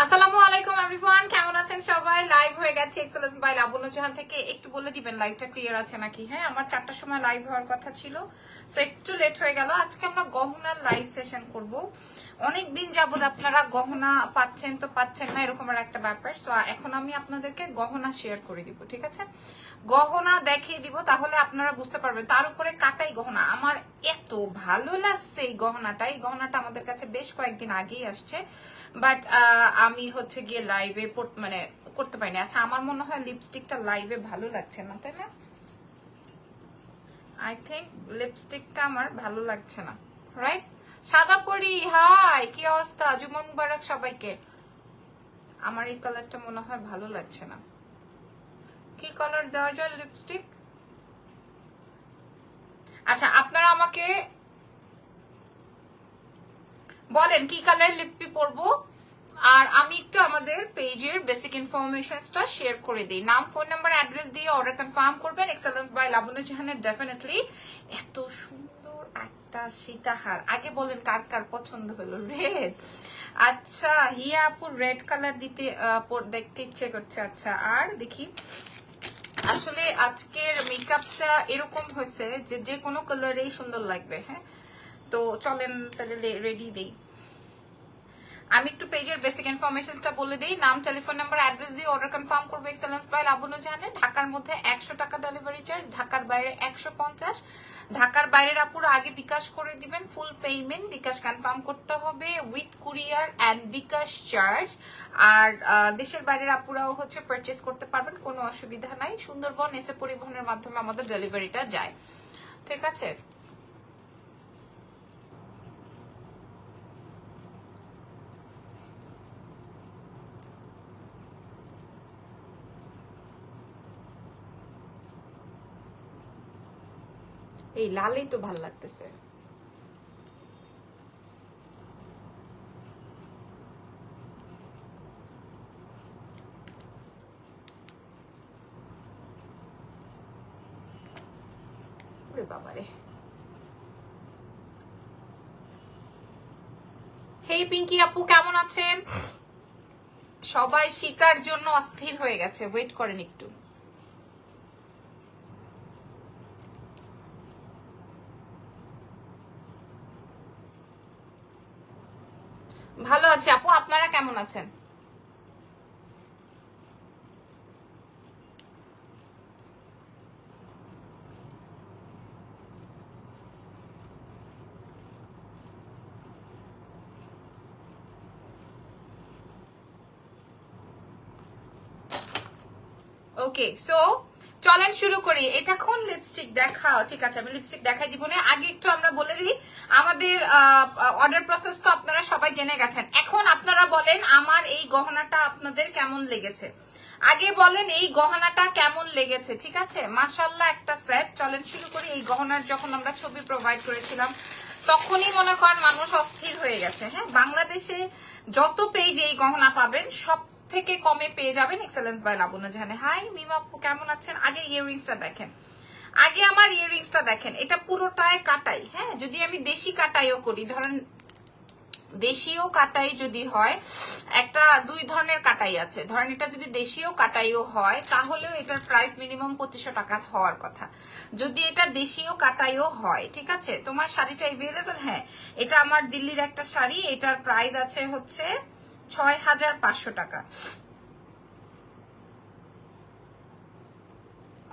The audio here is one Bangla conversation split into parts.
আসসালামু আলাইকুম এভরিওয়ান, কেমন আছেন সবাই? লাইভ হয়ে গেছে এক্সেলেন্স বাই লাবণ্য জাহান থেকে। একটু বলে দিবেন লাইভটা ক্লিয়ার আছে নাকি। হ্যাঁ, আমার 4টার সময় লাইভ হওয়ার কথা ছিল, সো একটু লেট হয়ে গেল। আজকে আমরা গহনার লাইভ সেশন করব। অনেকদিন যাবত আপনারা গহনা পাচ্ছেন তো পাচ্ছেন না, এরকম একটা ব্যাপার। সো এখন আমি আপনাদেরকে গহনা শেয়ার করে দিব, ঠিক আছে? গহনা দেখিয়ে দিব, তাহলে আপনারা বুঝতে পারবেন। তার উপরে কাটাই গহনা। আমার এত ভালো লাগছে এই গহনাটা। এই গহনাটা আমাদের কাছে বেশ কয়েকদিন আগেই আসছে, বাট আমি হচ্ছে গিয়ে লাইভে মানে করতে পারিনি। আচ্ছা, আমার মনে হয় লিপস্টিকটা লাইভে ভালো লাগছে না, তাই না? আই থিঙ্ক লিপস্টিকটা আমার ভালো লাগছে না, রাইট? সাদা পরি, হাই, কি অবস্থা? জুমা মুবারক সবাইকে। আমার এই কালারটা মনে হয় ভালো লাগছে না। কি কালার দেওয়া যায় লিপস্টিক? আচ্ছা, আপনারা আমাকে বলেন কি কালার লিপস্টিক পরবো। আর আমি একটু আমাদের পেজের বেসিক ইনফরমেশনসটা শেয়ার করে দিই। নাম, ফোন নাম্বার, অ্যাড্রেস দিয়ে অর্ডার কনফার্ম করবেন। এক্সেলেন্স বাই লাবণ্য জাহানের ডেফিনেটলি। এত সুন্দর একটা সীতাহার, আগে বলেন কার কার পছন্দ হলো? রেড। আচ্ছা, হিয়া আপুর রেড কালার দিতে দেখতে ইচ্ছে করছে। আচ্ছা, আর দেখি। আসলে আজকের মেকআপটা এরকম হয়েছে যে যে কোনো কালারেই সুন্দর লাগবে। হ্যাঁ, তো চলেন তাহলে রেডি দেই। আমি একটু পেজের বেসিক ইনফরমেশনটা বলে দিই। নাম, টেলিফোন নাম্বার, অ্যাড্রেস দিয়ে অর্ডার কনফার্ম করবে এক্সেলেন্স বাই লাবণ্য জাহানে। ঢাকার মধ্যে 100 টাকা ডেলিভারি চার্জ, ঢাকার বাইরে 150। ঢাকার বাইরের আপুরা আগে বিকাশ করে দিবেন, ফুল পেমেন্ট বিকাশ কনফার্ম করতে হবে with courier and bKash charge. আর দেশের বাইরের আপুরাও হচ্ছে পারচেস করতে পারবেন, কোনো অসুবিধা নাই। সুন্দরবন এসে পরিবহনের মাধ্যমে আমাদের ডেলিভারিটা যায়, ঠিক আছে? এই লালেই তো ভাল লাগতেছে। ওরে বাবারে। হেই পিঙ্কি আপু, কেমন আছেন? সবাই শীতার জন্য অস্থির হয়ে গেছে, ওয়েট করেন একটু। ভালো আছি আপু, আপনারা কেমন আছেন? ওকে, সো চলেন শুরু করি। এটা কোন লিপস্টিক দেখাও? ঠিক আছে, আমি লিপস্টিক দেখাই দিব না। আগে একটু আমরা বলে দিই আমাদের অর্ডার প্রসেস তো আপনারা সবাই জেনে গেছেন। এখন আপনারা বলেন আমার এই গহনাটা আপনাদের কেমন লেগেছে। আগে বলেন এই গহনাটা কেমন লেগেছে, ঠিক আছে? মাশাআল্লাহ একটা সেট। চলেন শুরু করি। এই গহনার যখন আমরা ছবি প্রোভাইড করেছিলাম তখনই মনে করেন মানুষ অস্থির হয়ে গেছে। হ্যাঁ, বাংলাদেশে যত পেজ এই গহনা পাবেন সব থেকে কমে পেয়ে যাবেন এক্সেলেন্স বাই লাবণ্য জাহানে। হাই মিমা আপু, কেমন আছেন? আগে ইয়াররিংসটা দেখেন, আগে আমার ইয়াররিংসটা দেখেন। এটা পুরোটায় কাটাই। হ্যাঁ, যদি আমি দেশি কাটাইও করি, ধরেন দেশীয় কাটাই যদি হয়, একটা দুই ধরনের কাটাই আছে। ধরেন এটা যদি দেশীয় কাটাইও হয় তাহলেও এটার প্রাইস মিনিমাম 2500 টাকা হওয়ার কথা, যদি এটা দেশীয় কাটাইও হয়, ঠিক আছে? তোমার শাড়িটা এভেলেবেল? হ্যাঁ, এটা আমার দিল্লির একটা শাড়ি, এটার প্রাইস আছে হচ্ছে 6500 টাকা।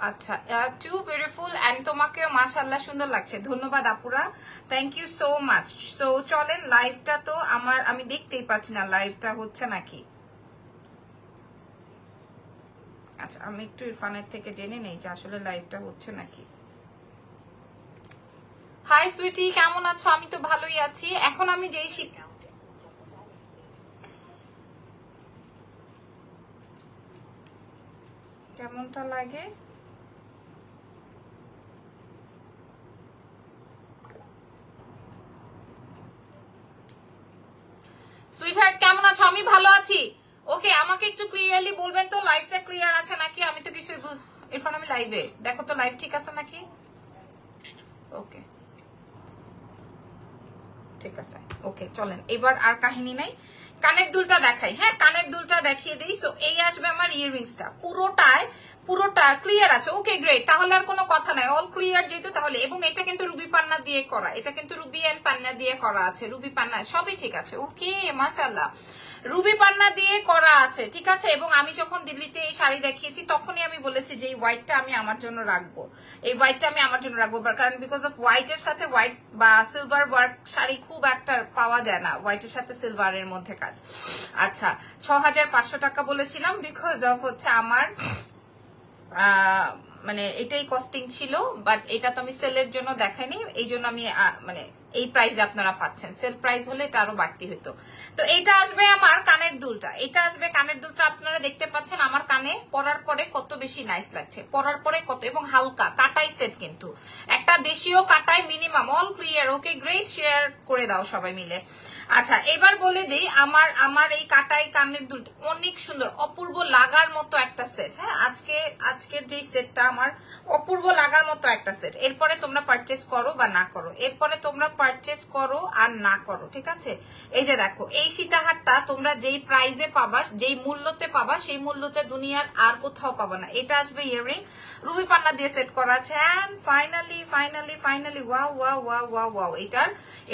আচ্ছা, টু বিউটিফুল এন্ড তোমাকেও মাশাআল্লাহ সুন্দর লাগছে। ধন্যবাদ আপুরা, thank you so much. So চলেন লাইভটা তো আমি দেখতেই পাচ্ছি না লাইভটা হচ্ছে নাকি। আচ্ছা, আমি একটু ইরফানের থেকে জেনে নেই যে আসলে লাইভটা হচ্ছে নাকি। হাই সুইটি, কেমন আছো? আমি তো ভালোই আছি। এখন আমি যেই কেমনটা লাগে? সুইটহার্ট কেমন আছো? আমি ভালো আছি। ওকে, আমাকে একটু ক্লিয়ারলি বলবেন তো লাইভটা ক্লিয়ার আছে নাকি? আমি তো কিছু ইরফান, আমি লাইভে, দেখো তো লাইভ ঠিক আছে নাকি? ওকে, ঠিক আছে। ওকে, চলেন এবার আর কাহিনী নাই, কানের দুলটা দেখাই। হ্যাঁ, কানের দুলটা দেখিয়ে দিই। সো এই আসবে আমার ইয়াররিংসটা, পুরোটা ক্লিয়ার আছে। ওকে গ্রেট, তাহলে আর কোনো কথা নাই, অল ক্লিয়ার যেহেতু তাহলে। এবং এটা কিন্তু রুবি পান্না দিয়ে করা, এটা কিন্তু রুবি এন্ড পান্না দিয়ে করা আছে, রুবি পান্না সবই ঠিক আছে। ওকে, মাশাআল্লাহ, রুবি পান্না দিয়ে করা আছে, ঠিক আছে। এবং আমি যখন দিল্লিতে এই শাড়ি দেখিয়েছি তখনই আমি বলেছি যে এই হোয়াইটটা আমি আমার জন্য রাখবো, এই হোয়াইটটা আমি আমার জন্য রাখবো, কারণ বিকজ অফ হোয়াইটের সাথে হোয়াইট বা সিলভার ওয়ার্ক শাড়ি খুব একটা পাওয়া যায় না, হোয়াইটের সাথে সিলভারের মধ্যে কাজ। আচ্ছা, 6500 টাকা বলেছিলাম বিকজ অফ হচ্ছে আমার মানে এটাই কস্টিং ছিল, বাট এটা তো আমি সেলের জন্য দেখাইনি, এই জন্য আমি মানে এই প্রাইসে আপনারা পাচ্ছেন। সেল প্রাইস হলে এটা আরো বাড়তি হতো। তো এটা আসবে আমার কানের দুলটা, এটা আসবে কানের দুলটা। আপনারা দেখতে পাচ্ছেন আমার কানে পরার পরে কত বেশি নাইস লাগছে, পরার পরে কত, এবং হালকা কাটাই সেট, কিন্তু একটা দেশীয় কাটাই minimum. All clear, okay great, share করে দাও সবাই মিলে। আচ্ছা, এবার বলে দিই আমার এই কাটাই কানের দুলটা অনেক সুন্দর, অপূর্ব লাগার মতো একটা সেট। হ্যাঁ, আজকের যে সেটটা আমার অপূর্ব লাগার মতো একটা সেট। এরপরে তোমরা পারচেস করো বা না করো, এরপরে তোমরা পারচেস করো আর না করো, ঠিক আছে। এই যে দেখো, এই সীতাহারটা তোমরা যেই প্রাইজে পাবা, যেই মূল্যতে পাবা, সেই মূল্যতে দুনিয়ার আর কোথাও পাবা না। এটা আসবে ইয়াররিং, রুবি পান্না দিয়ে সেট করা আছে। And finally wow wow wow wow wow,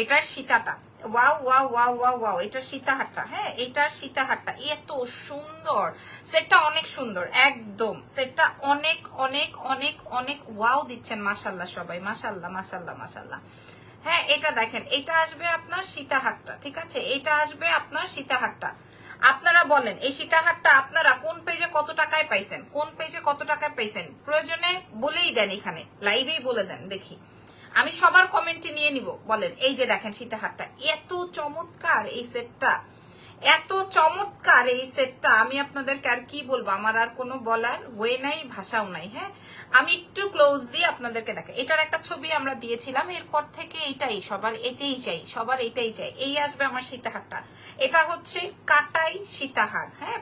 এটার সীতাটা, wow wow wow wow wow, এটার সীতাহারটা। হ্যাঁ, এটার সীতাহারটা এত সুন্দর, সেটটা অনেক সুন্দর, একদম সেটটা অনেক অনেক অনেক অনেক ওয়াও দিচ্ছেন। মাশাল্লাহ সবাই, মাশাল্লাহ মাশাল্লাহ মাশাল্লাহ। হ্যাঁ, এটা দেখেন, এটা আসবে আপনার সীতাহারটা, ঠিক আছে, এটা আসবে আপনার সীতাহারটা। আপনারা বলেন এই সীতাহারটা আপনারা কোন পেজে কত টাকায় পাইছেন, কোন পেজে কত টাকায় পাইছেন? প্রয়োজনে বলেই দেন, এখানে লাইভেই বলে দেন, দেখি আমি সবার কমেন্টে নিয়ে নিব। বলেন, এই যে দেখেন সীতাহারটা, এত চমৎকার এই সেটটা, এত চমৎকার এই সেটটা, আমি আপনাদেরকে আর কি বলবো, আমার আর কোনো বলার ওয়ে নাই, ভাষাও নাই। হ্যাঁ, আমি একটু ক্লোজ দিয়ে আপনাদেরকে দেখে, এটার একটা ছবি আমরা দিয়েছিলাম, এরপর থেকে এটাই সবার, এটাই চাই, সবার এটাই চাই। এই আসবে আমার সীতাহারটা, এটা হচ্ছে কাটাই সীতাহার। হ্যাঁ,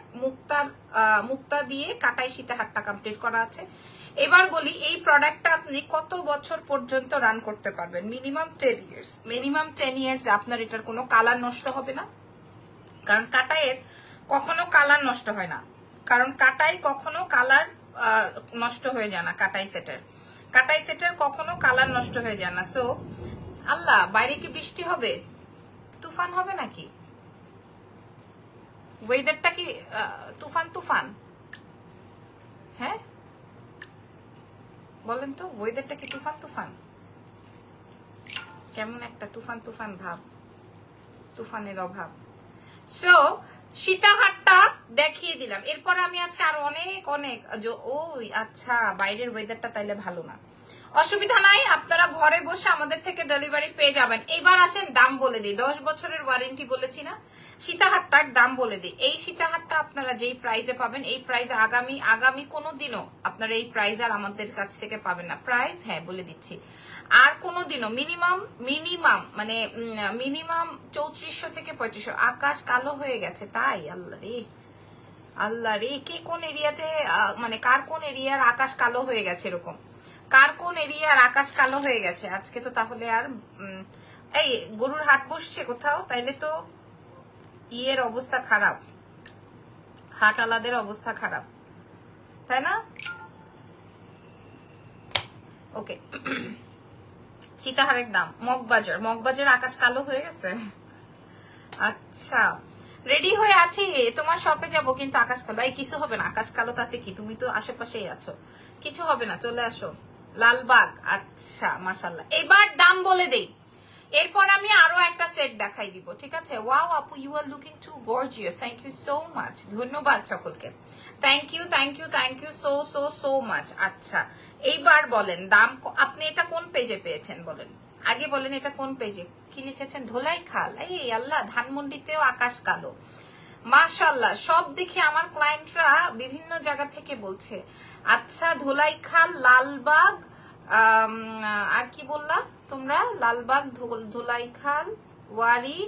মুক্তা দিয়ে কাটাই সীতাহারটা কমপ্লিট করা আছে। এবার বলি, এই প্রোডাক্টটা আপনি কত বছর পর্যন্ত রান করতে পারবেন? মিনিমাম 10 ইয়ার্স, মিনিমাম 10 ইয়ার্স আপনার এটার কোনো কালার নষ্ট হবে না, কারণ কাটাইয়ের কখনো কালার নষ্ট হয় না, কারণ কাটাই কখনো কালার নষ্ট হয়ে যায় না, কাটাই সেটের কখনো কালার নষ্ট হয়ে যায় না। সো আল্লাহ, বাইরে কি বৃষ্টি হবে, তুফান হবে নাকি? ওয়েদারটা কি তুফান? হ্যাঁ বলেন তো, ওয়েদারটা কি তুফান? কেমন একটা তুফান ভাব, তুফানের অভাব। সো সীতাহারটা দেখিয়ে দিলাম। এরপর আমি আজকে আরো অনেক ওই আচ্ছা, বাইরের ওয়েদারটা তাইলে ভালো না, অসুবিধা নাই, আপনারা ঘরে বসে আমাদের থেকে ডেলিভারি পেয়ে যাবেন। এইবার আসেন দাম বলে দিই, 10 বছরের ওয়ারেন্টি বলেছি না, সীতাহারটার দাম বলে দিই। এই সীতাহারটা আপনারা যেই প্রাইসে পাবেন, এই প্রাইসে আগামী কোনোদিনও আপনারা এই প্রাইস আর আমাদের কাছ থেকে পাবেন না। প্রাইস হ্যাঁ বলে দিচ্ছি, আর কোনোদিনও মিনিমাম মানে মিনিমাম 3400 থেকে 3500। আকাশ কালো হয়ে গেছে তাই, আল্লাহ রে, কে কোন এরিয়াতে, মানে কার কোন এরিয়ার আকাশ কালো হয়ে গেছে, এরকম কার কোন এরিয়ার আকাশ কালো হয়ে গেছে আজকে? তো তাহলে আর এই গরুর হাট বসছে কোথাও, তাইলে তো ইয়ের অবস্থা খারাপ, হাট আলাদের অবস্থা খারাপ, তাই না? ওকে, সীতাহারের দাম, মগবাজার আকাশ কালো হয়ে গেছে। আচ্ছা, রেডি হয়ে আছি, তোমার শপে যাব, কিন্তু আকাশ কালো। এই কিছু হবে না, আকাশ কালো তাতে কি, তুমি তো আশেপাশেই আছো, কিছু হবে না, চলে আসো লালবাগ। আচ্ছা মাশাআল্লাহ, এবার দাম বলে দেই, এরপর আমি আরো একটা সেট দেখাই দিব, ঠিক আছে? ওয়াও আপু, you are looking to gorgeous, thank you so much, ধন্যবাদ সকলকে, থ্যাংক ইউ সো মাচ। আচ্ছা, এইবার বলেন দাম, আপনি এটা কোন পেজে পেয়েছেন বলেন, আগে বলেন এটা কোন পেজে, কি লিখেছেন? ধোলাই খাল, এই আল্লাহ, ধানমন্ডিতেও আকাশ কালো, মাশাআল্লাহ, সব দেখে আমার ক্লায়েন্টরা বিভিন্ন জায়গা থেকে বলছে। আচ্ছা, ধোলাইখাল, লালবাগ, আর কি বললা তোমরা? লালবাগ, ধোলাইখাল, ওয়ারি,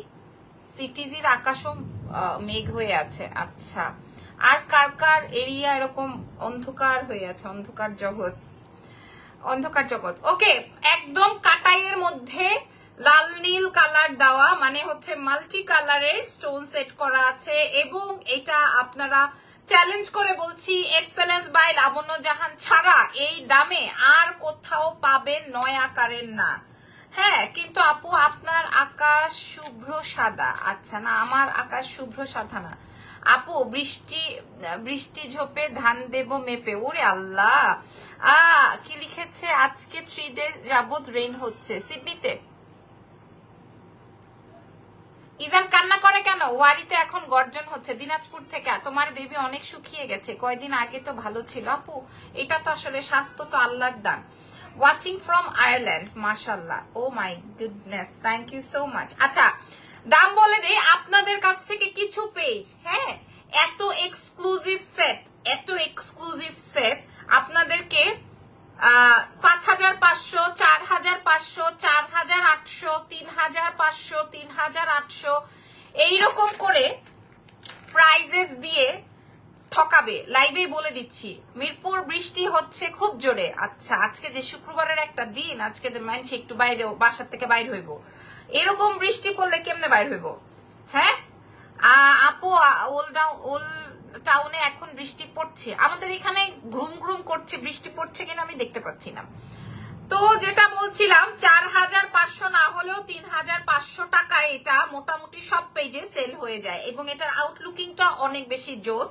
সিটিজির আকাশও মেঘ হয়ে আছে। আচ্ছা, আর কার কার এরিয়া এরকম অন্ধকার হয়ে আছে? অন্ধকার জগৎ, অন্ধকার জগৎ। ওকে, একদম কাটাইয়ের মধ্যে লাল নীল কালার দেওয়া, মানে হচ্ছে মাল্টি কালারের স্টোন সেট করা আছে, এবং এটা আপনারা চ্যালেঞ্জ করে বলছি, এক্সেলেন্স বাই লাবণ্য জাহান ছাড়া এই দামে আর কোথাও পাবেন নয় আকারের না। হ্যাঁ, কিন্তু আপু আপনার আকাশ শুভ্র সাদা। আচ্ছা, না আমার আকাশ শুভ্র সাদা না আপু। বৃষ্টি বৃষ্টি ঝোপে ধান দেব মেপে। ওরে আল্লাহ, কি লিখেছে? আজকে 3 days যাবত রেইন হচ্ছে সিডনিতে। ইজান কান্না করে কেন? ওয়ারিতে এখন গর্জন হচ্ছে। দিনাজপুর থেকে তোমার বেবি অনেক শুকিয়ে গেছে, কয়দিন আগে তো ভালো ছিল। আপু এটা তো আসলে স্বাস্থ্য তো আল্লাহর দান। ওয়াচিং ফ্রম আয়ারল্যান্ড, মাশাআল্লাহ, oh my goodness, thank you so much. আচ্ছা, দাম বলে দেই আপনাদের কাছ থেকে কিছু পেজ। হ্যাঁ, এত এক্সক্লুসিভ সেট, এত এক্সক্লুসিভ সেট আপনাদেরকে 5500, 4500, 4800, 3500, 3800 এইরকম করে প্রাইজেস দিয়ে ঠকাবে। লাইভে বলে দিচ্ছি, মিরপুর বৃষ্টি হচ্ছে খুব জোরে। আচ্ছা, আজকে যে শুক্রবারের একটা দিন, আজকে মানছি একটু বাইরে, বাসার থেকে বাইরে হইব, এরকম বৃষ্টি পড়লে কেমনে বাইর হইব? হ্যাঁ আপু, ওল টাউনে এখন বৃষ্টি পড়ছে, আমাদের এখানে ঘুম ঘুম করছে, বৃষ্টি পড়ছে কিনা আমি দেখতে পাচ্ছি না। তো যেটা বলছিলাম, 4500 না হলেও 3500 টাকায় এটা মোটামুটি সব পেজে সেল হয়ে যায়, এবং এটার আউটলুকিংটা অনেক বেশি জোর।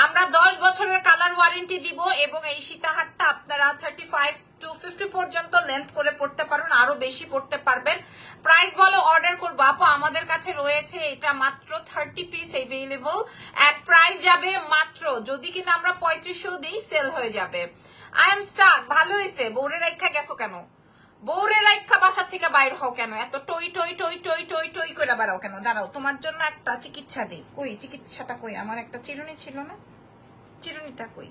আমরা 10 বছরের কালার ওয়ারেন্টি দিব, এবং এই সীতাহারটা আপনারা 35 to 50 পর্যন্ত লেন্থ করে পড়তে পারবেন, আরো বেশি পড়তে পারবেন। প্রাইস বলো, অর্ডার করবো আপু। আমাদের কাছে রয়েছে এটা মাত্র 30 পিস এভেলেবল, এট প্রাইস যাবে মাত্র, যদি কিনা আমরা 3500 দিই সেল হয়ে যাবে। I am stuck. ভালো হয়েছে। বউরে রাইখা গেছো কেন? বউরে রাইখা বাসার থেকে বাইর হও কেন? এত টই টই টই টই টই টই করে বেড়াও কেন? দাঁড়াও, তোমার জন্য একটা চিকিৎসা দিই। কই চিকিৎসাটা কই? আমার একটা চিরুনি ছিল না, চিরুনিটা কই?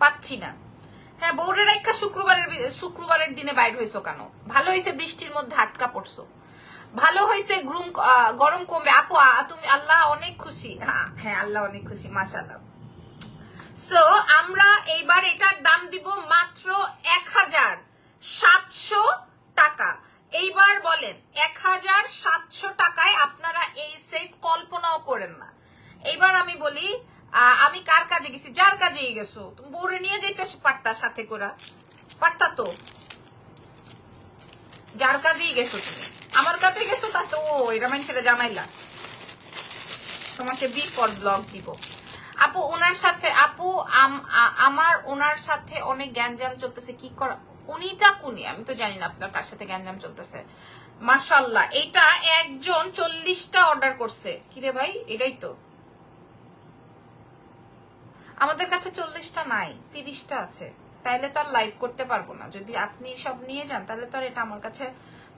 পাচ্ছি না। হ্যাঁ, বউরে রাইখা শুক্রবারের দিনে বাইর হয়েছো কেন? ভালো হয়েছে বৃষ্টির মধ্যে আটকা পড়ছো, ভালো হয়েছে গরম কমবে। আপু তুমি, আল্লাহ অনেক খুশি। হ্যাঁ, আল্লাহ অনেক খুশি, মাশাআল্লাহ। সো আমরা এইবার এটার দাম দিব মাত্র 1700 টাকা। এইবার বলেন, 1700 টাকায় আপনারা এই সেট কল্পনাও করেন না। এইবার আমি বলি, আমি কার কাজে গেছি? যার কাজেই গেছো, তুমি বউরে নিয়ে যেতে পারতা, সাথে করে পারতা তো। যার কাজেই গেছো তুমি, আমার কাছে গেছো তা তো এটা মানুষেরা জানাইলা, তোমাকে বিপদ ব্লগ দিব। আপু ওনার সাথে, আপু আমার ওনার সাথে অনেক গ্যাঞ্জাম চলতেছে, কি করা? উনিটা কুনি, আমি তো জানি না আপনার কার সাথে গ্যাঞ্জাম চলতেছে। মাশাআল্লাহ, এটা একজন 40টা অর্ডার করছে। কিরে ভাই, এটাই তো আমাদের কাছে 40টা নাই, 30টা আছে। তাইলে তো আর লাইভ করতে পারবো না। যদি আপনি সব নিয়ে যান তাহলে তো আর এটা আমার কাছে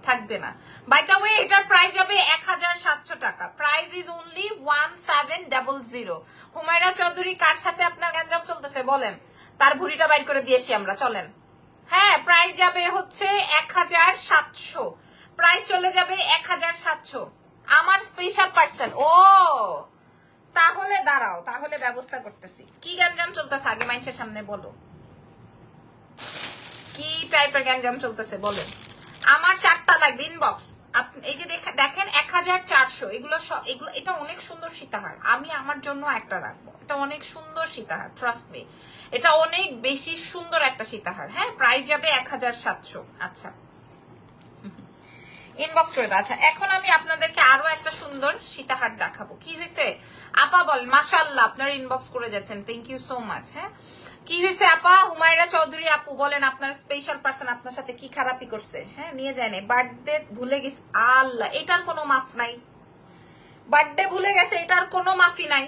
থাকবে না। বাই দ্য ওয়ে, এটার প্রাইস যাবে 1700 টাকা। Price is only 1700। Humaira Chowdhury, কার সাথে আপনার গ্যাঞ্জাম চলতেছে বলেন, তার ভুড়িটা বাইর করে দিয়েছি আমরা, চলেন। হ্যাঁ, প্রাইস যাবে হচ্ছে 1700, প্রাইস চলে যাবে 1700। আমার স্পেশাল পার্সন। ও তাহলে দাঁড়াও, তাহলে ব্যবস্থা করতেছি। কি গ্যাঞ্জাম চলতেছে আগে মানুষের সামনে বলো, কি টাইপের গ্যাঞ্জাম চলতেছে বলেন। আমার 4টা লাগবে ইনবক্স। এই যে দেখেন 1400, এগুলো এটা অনেক সুন্দর সীতাহার, আমি আমার জন্য একটা রাখবো। এটা অনেক সুন্দর সীতাহার, ট্রাস্ট মি, এটা অনেক বেশি সুন্দর একটা সীতাহার। হ্যাঁ, প্রাইস যাবে 1700। আচ্ছা, ইনবক্স করে দাও। আচ্ছা, এখন আমি আপনাদেরকে আরো একটা সুন্দর সীতাহার দেখাবো। কি হয়েছে আপা বল? মাশাআল্লাহ, আপনারা ইনবক্স করে যাচ্ছেন, থ্যাংক ইউ সো মাচ। হ্যাঁ, কি হয়েছে আপা? হুমায়রা চৌধুরী আপু বলেন, আপনার স্পেশাল পার্সন আপনার সাথে কি খারাপই করছে? হ্যাঁ, নিয়ে যায় না, বার্থডে ভুলে গেছে। আল্লাহ, এটার কোনো মাফ নাই। বার্থডে ভুলে গেছে, এটার কোনো মাফি নাই।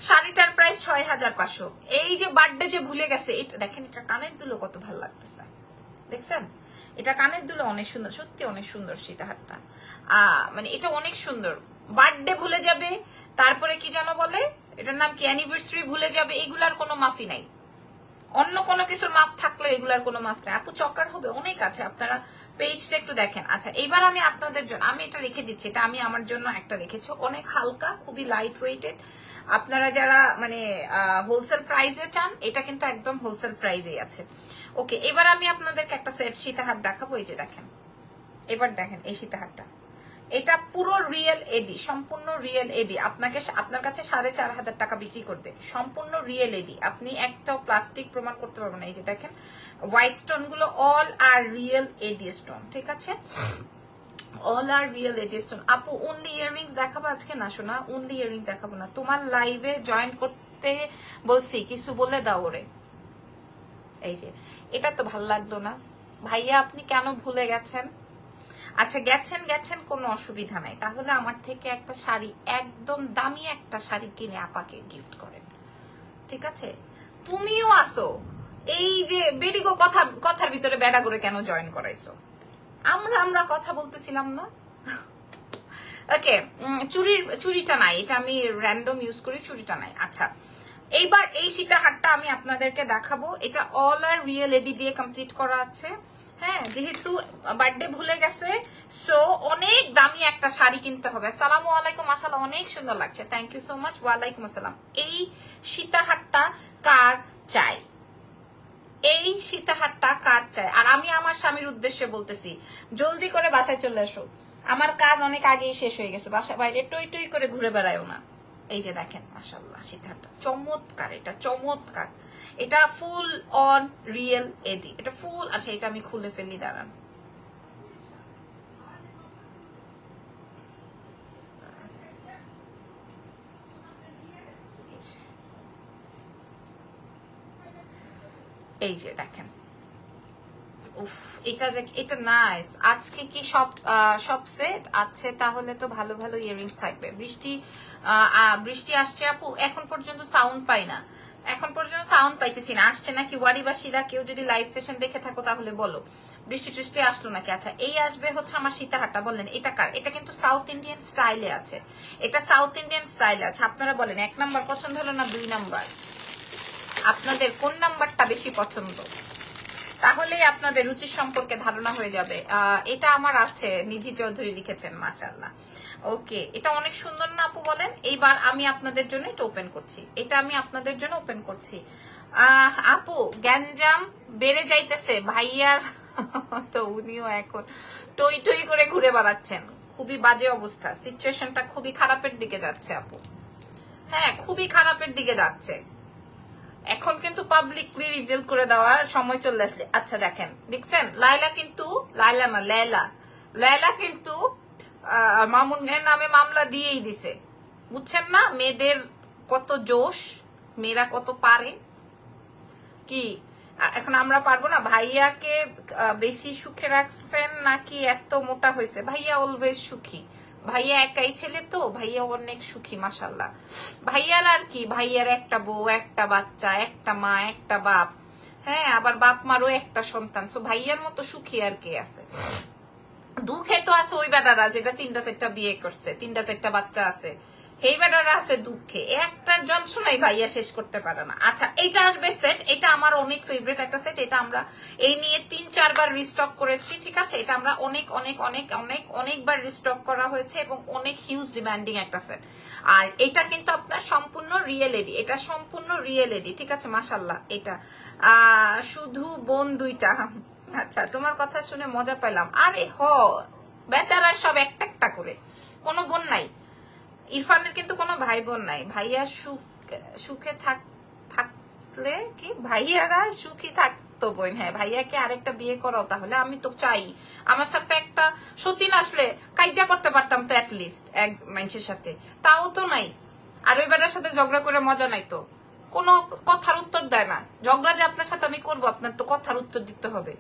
শাড়িটার প্রাইস 6500। এই যে বার্থডে যে ভুলে গেছে, এটা দেখেন, এটা কানের দুলো কত ভালো লাগতেছে, দেখছেন? এটা কানের দুলো অনেক সুন্দর, সত্যি অনেক সুন্দর সীতাহারটা। মানে এটা অনেক সুন্দর, বার্থডে ভুলে যাবে, তারপরে কি যেন বলে এটার নাম কি, অ্যানিভার্সারি ভুলে যাবে, এগুলার কোনো মাফি নাই। অন্য কোনো কিছুর মাপ থাকলে এগুলার কোনো মাপ নাই। আপু চকার হবে অনেক আছে, আপনারা পেজটা একটু দেখেন। আচ্ছা এইবার আমি আপনাদের জন্য আমি এটা রেখে দিচ্ছি, এটা আমি আমার জন্য একটা রেখেছি, অনেক হালকা, খুবই লাইট ওয়েটেড। আপনারা যারা মানে হোলসেল প্রাইসে চান, এটা কিন্তু একদম হোলসেল প্রাইসেই আছে। ওকে, এবার আমি আপনাদেরকে একটা সেট সীতাহার দেখাবো। এই যে দেখেন, এবার দেখেন এই সীতাহারটা, এটা পুরো রিয়েল এডি, সম্পূর্ণ রিয়েল এডি। আপনাকে আপনার কাছে 4,500 টাকা বিক্রি করবে, সম্পূর্ণ রিয়েল এডি। আপনি একটাও প্লাস্টিক প্রমাণ করতে পারবেন না। এই যে দেখেন হোয়াইট স্টোন গুলো অল আর রিয়েল এডি স্টোন, ঠিক আছে, অল আর রিয়েল এডি স্টোন। আপু অনলি ইয়াররিংস দেখাবো আজকে? না শোনা, অনলি ইয়াররিং দেখাবো না, তোমার লাইভে জয়েন করতে বলছি, কিছু বলে দাও ওরে। এই যে এটা তো ভালো লাগলো না ভাইয়া, আপনি কেন ভুলে গেছেন? আচ্ছা গেছেন কোনো অসুবিধা নাই, তাহলে আমার থেকে একটা শাড়ি, একদম দামি একটা শাড়ি কিনে আপাকে গিফট করেন, ঠিক আছে? তুমিও আসো, এই যে বেডিগো কথার ভিতরে বেড়া করে কেন জয়েন করাইছো? আমরা কথা বলতেছিলাম না? ওকে, চুরিটা নাই, এটা আমি র্যান্ডম ইউজ করি, চুরিটা নাই। আচ্ছা এইবার এই সীতাহারটা আমি আপনাদেরকে দেখাবো, এটা অল আর রিয়েল এডি দিয়ে কমপ্লিট করা আছে। হ্যাঁ, যেহেতু বার্থডে ভুলে গেছে, সো অনেক দামি একটা শাড়ি কিনতে হবে। আসসালামু আলাইকুম, মাশাআল্লাহ অনেক সুন্দর লাগছে, থ্যাংক ইউ সো মাচ। ওয়ালাইকুম আসসালাম। এই সীতাহারটা কার চাই? এই সীতাহারটা কার চাই? আর আমি আমার স্বামীর উদ্দেশ্যে বলতেছি, জলদি করে বাসায় চলে আসো, আমার কাজ অনেক আগেই শেষ হয়ে গেছে, বাসা বাইরে টই টই করে ঘুরে বেড়ায়ও না। এই যে দেখেন মাশাআল্লাহ সীতাহারটা চমৎকার, এটা চমৎকার, এটা ফুল অন রিয়েল এডি, এটা ফুল। আচ্ছা এটা আমি খুলে ফেলি, দাঁড়ান। এই যে দেখেন, উফ এটা যে এটা নাইস। আজকে কি সব সেট আছে? তাহলে তো ভালো ভালো ইয়াররিংস থাকবে। বৃষ্টি আসছে আপু? এখন পর্যন্ত সাউন্ড পাই না, এখন পর্যন্ত সাউন্ড পাইতেছি না। আসছে নাকি ওয়ারিবাসীরা? কেউ যদি লাইভ সেশন দেখে থাকো তাহলে বলো, বৃষ্টি টৃষ্টি আসলো নাকি? আচ্ছা এই আসবে হচ্ছে আমার সীতাহারটা, বললেন এটা কার? এটা কিন্তু সাউথ ইন্ডিয়ান স্টাইলে আছে, এটা সাউথ ইন্ডিয়ান স্টাইলে আছে। আপনারা বলেন 1 নাম্বার পছন্দ হলো না 2 নাম্বার? আপনাদের কোন নাম্বারটা বেশি পছন্দ? তাহলেই আপনাদের রুচির সম্পর্কে ধারণা হয়ে যাবে। এটা আমার আছে, নিধি চৌধুরী লিখেছেন, মাশাআল্লাহ। ওকে, এটা অনেক সুন্দর না আপু বলেন? এইবার আমি আপনাদের জন্য এটা ওপেন করছি, এটা আমি আপনাদের জন্য ওপেন করছি। আপু গ্যাঞ্জাম বেড়ে যাইতেছে ভাইয়ার তো উনিও এখন টই টই করে ঘুরে বেড়াচ্ছেন, খুবই বাজে অবস্থা, সিচুয়েশনটা খুবই খারাপের দিকে যাচ্ছে আপু। হ্যাঁ খুবই খারাপের দিকে যাচ্ছে, এখন কিন্তু পাবলিকলি রিভিল করে দেওয়ার সময় চলে আসলে। আচ্ছা দেখেন, দেখছেন লাইলা কিন্তু, লাইলা না লেলা, লেলা কিন্তু মামুনের নামে মামলা দিয়েই দিছে, বুঝছেন না? মেয়েদের কত জোশ, মেয়েরা কত পারে কি। এখন আমরা পারবো না? ভাইয়াকে বেশি সুখে রাখছেন নাকি এত মোটা হয়েছে? ভাইয়া অলওয়েজ সুখী, ভাইয়া একাই ছেলে তো, ভাইয়া অনেক সুখী মাশাআল্লাহ। ভাইয়ার আর কি, ভাইয়ার একটা বউ, একটা বাচ্চা, একটা মা, একটা বাপ, হ্যাঁ আবার বাপ মারও একটা সন্তান, সো ভাইয়ার মতো সুখী আর কে আছে? দুঃখে তো আছে ওই বেটারা যেটা 3টা-4টা বিয়ে করছে, 3টা-4টা বাচ্চা আছে, এই বেটারা আছে দুঃখে, একটা যন্ত্রণাই ভাইয়া শেষ করতে পারে না। আচ্ছা এটা আসবে সেট, এটা আমার অনেক ফেভারিট একটা সেট, এটা আমরা এই নিয়ে 3-4 বার রিস্টক করেছি, ঠিক আছে? এটা আমরা অনেকবার রিস্টক করা হয়েছে এবং অনেক হিউজ ডিমান্ডিং একটা সেট। আর এটা কিন্তু আপনার সম্পূর্ণ রিয়েল এডি, এটা সম্পূর্ণ রিয়েল এডি, ঠিক আছে? মাশাআল্লাহ। এটা শুধু বোন 2টা। আচ্ছা তোমার কথা শুনে মজা পেলাম। আরে বেচারা সব একটা একটা করে, কোনো বোন নাই। ইরফানের কিন্তু কোনো ভাই বোন নাই, ভাইয়া সুখে থাকলে কি ভাইয়ারা সুখী থাকতো বোন। হ্যাঁ ভাইয়াকে আরেকটা বিয়ে করাও তাহলে, আমি তো চাই আমার সাথে একটা সতীন আসলে কাইজা করতে পারতাম তো অ্যাটলিস্ট এক মানুষের সাথে, তাও তো নাই। আর ওই বেটার সাথে ঝগড়া করে মজা নাই তো, কোনো কথার উত্তর দেয় না। ঝগড়া যে আপনার সাথে আমি করবো, আপনার তো কথার উত্তর দিতে হবে,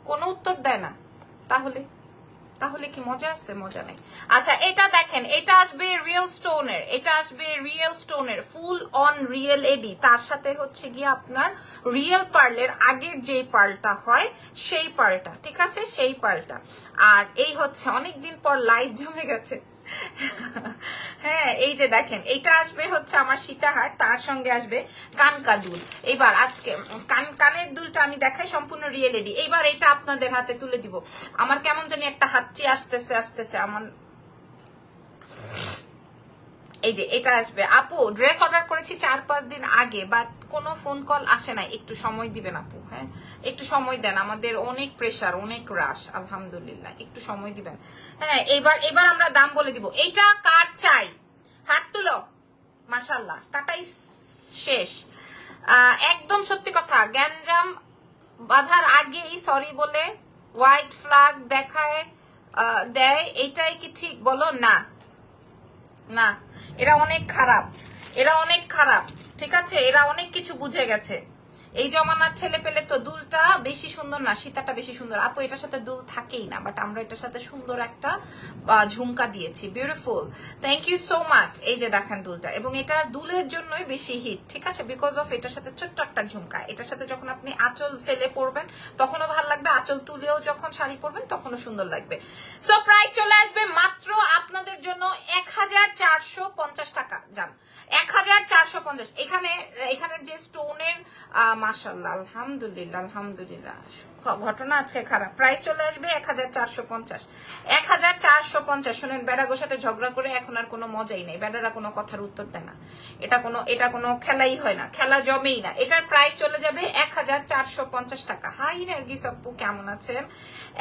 কোনো উত্তর দেয় না, তাহলে কি মজা আছে? মজা নেই। আচ্ছা এটা দেখেন, এটা আসবে রিয়েল স্টোনের, এটা আসবে রিয়েল স্টোনের ফুল অন রিয়েল এডি, তার সাথে হচ্ছে গিয়ে আপনার রিয়েল পার্লের আগের যে পার্লটা হয় সেই পার্লটা, ঠিক আছে? সেই পার্লটা। আর এই হচ্ছে অনেকদিন পর লাইভ জমে গেছে, হ্যাঁ এই যে দেখেন এইটা আসবে হচ্ছে আমার সীতাহার, তার সঙ্গে আসবে কানকা দুল। এবার আজকে কানের দুলটা আমি দেখাই সম্পূর্ণ রিয়েলিটি। এইবার এটা আপনাদের হাতে তুলে দিব। আমার কেমন জানি একটা হাতচি আসতেছে আমার। এই যে এটা আসবে আপু, ড্রেস অর্ডার করেছি 4-5 দিন আগে, বাট কোনো ফোন কল আসে নাই, একটু সময় দিবেন আপু। হ্যাঁ একটু সময় দেন, আমাদের অনেক প্রেসার, অনেক রাশ, আলহামদুলিল্লাহ একটু সময় দিবেন। হ্যাঁ এবার আমরা দাম বলে দিব। এইটা কার চাই হাত তুলো, মাশাআল্লাহ কাটাই শেষ। একদম সত্যি কথা, গ্যাঞ্জাম বাঁধার আগেই সরি বলে হোয়াইট ফ্ল্যাগ দেখায় দেয়, এটাই কি ঠিক বলো? না না, এরা অনেক খারাপ, এরা অনেক খারাপ, ঠিক আছে? এরা অনেক কিছু বুঝে গেছে। এই জমানার ছেলে পেলে তো দুলটা বেশি সুন্দর না, সীতাটা বেশি সুন্দর। আপু এটার সাথে দুল থাকেই না, বাট আমরা এটার সাথে সুন্দর একটা ঝুমকা দিয়েছি, beautiful, thank you so much. এই যে দেখেন দুলটা, এবং এটা দুলের জন্যই বেশি হিট, ঠিক আছে? বিকজ অফ এটার সাথে ছোট্ট একটা ঝুমকা। এটার সাথে যখন আপনি আঁচল ফেলে পরবেন তখনও ভালো লাগবে, আঁচল তুলেও যখন শাড়ি পরবেন তখনও সুন্দর লাগবে। সো প্রাইস চলে আসবে মাত্র আপনাদের জন্য 1450 টাকা। যান 1450। এখানের যে স্টোনের মাশাআল্লাহ, আলহামদুলিল্লাহ আলহামদুলিল্লাহ, ঘটনা আজকে খারাপ। প্রাইস চলে আসবে 1450। 1450। শুনেন, বেড়াগোর সাথে ঝগড়া করে এখন আর কোনো মজাই নেই, বেড়ারা কোনো কথার উত্তর দেয় না। এটা কোনো খেলাই হয় না, খেলা জমেই না। এটার প্রাইস চলে যাবে 1450 টাকা। হাই নার্গিস আপু কেমন আছেন?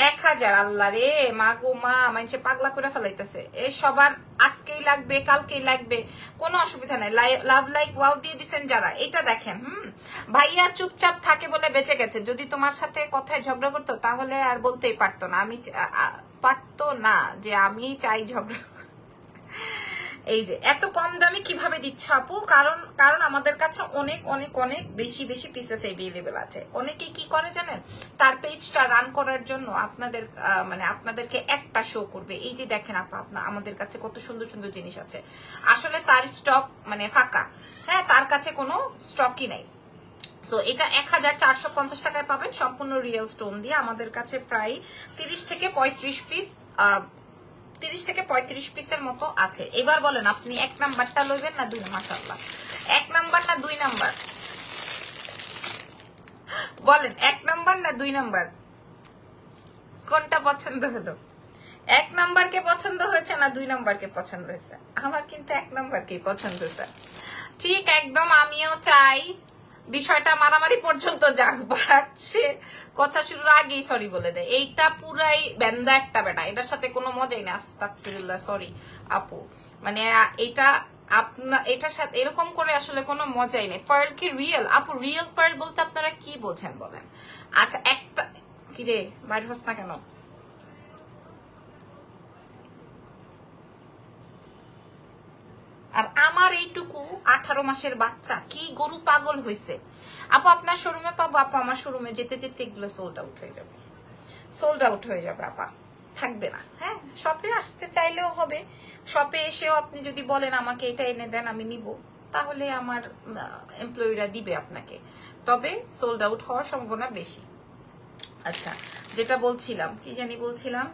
1000। আল্লাহ রে, মা গো মা, মানুষে পাগলা করে ফেলাইতেছে। এ সবার আজকেই লাগবে, কালকেই লাগবে, কোনো অসুবিধা নাই। লাভ লাইক ওয়াও দিয়ে দিচ্ছেন যারা, এটা দেখেন। ভাইয়া চুপচাপ থাকে বলে বেঁচে গেছে, যদি তোমার সাথে কথায় ঝগড়া করতো তাহলে আর বলতেই পারতো না, পারতো না যে আমি চাই ঝগড়া। এই যে এত কম দামে কিভাবে দিচ্ছ আপু? কারণ আমাদের কাছে অনেক অনেক অনেক বেশি বেশি পিসেস এভেলেবেল আছে। অনেকে কি করে জানেন, তার পেজটা রান করার জন্য আপনাদেরকে একটা শো করবে। এই যে দেখেন আপা, আমাদের কাছে কত সুন্দর সুন্দর জিনিস আছে, আসলে তার স্টক ফাঁকা। হ্যাঁ, তার কাছে কোনো স্টকই নাই। সো এটা 1450 টাকায় পাবেন, সম্পূর্ণ রিয়েল স্টোন দিয়ে। আমাদের কাছে প্রায় 30 থেকে 35 পিস 30 থেকে 35 পিসের মতো আছে। এবার বলেন আপনি 1 নাম্বারটা লইবেন না 2? মাশাআল্লাহ, 1 নাম্বার না 2 নাম্বার? বলেন 1 নাম্বার না 2 নাম্বার? কোনটা পছন্দ হলো? 1 নাম্বারকে পছন্দ হয়েছে না 2 নাম্বারকে পছন্দ হয়েছে? আমার কিন্তু 1 নাম্বারকেই পছন্দ হয়েছে। ঠিক একদম, আমিও চাই বিষয়টা মারামারি পর্যন্ত যাক, বাট সে কথা শুরুর আগেই সরি বলে দেয়। এইটা পুরাই ব্যান্দা একটা বেটা, এটার সাথে কোনো মজাই না। আস্তাগফিরুল্লাহ, সরি আপু, এটা এটার সাথে এরকম করে আসলে কোনো মজাই নেই। পার্ল কি রিয়েল? আপু রিয়েল পার্ল বলতে আপনারা কি বোঝেন বলেন? আচ্ছা একটা কিরে বাইর হস না কেন? আর আমার এইটুকু 18 মাসের বাচ্চা কি গরু পাগল হয়েছে? আপু আপনার শোরুমে পাবো? আপু আমার শোরুমে যেতে যেতে এগুলো সোল্ড আউট হয়ে যাবে, সোল্ড আউট হয়ে যাবে আপা, থাকবে না। হ্যাঁ, শপে আসতে চাইলেও হবে, শপে এসেও আপনি যদি বলেন আমাকে এটা এনে দেন আমি নিব, তাহলে আমার এমপ্লয়িরা দিবে আপনাকে, তবে সোল্ড আউট হওয়ার সম্ভাবনা বেশি। আচ্ছা, যেটা বলছিলাম, কি জানি বলছিলাম,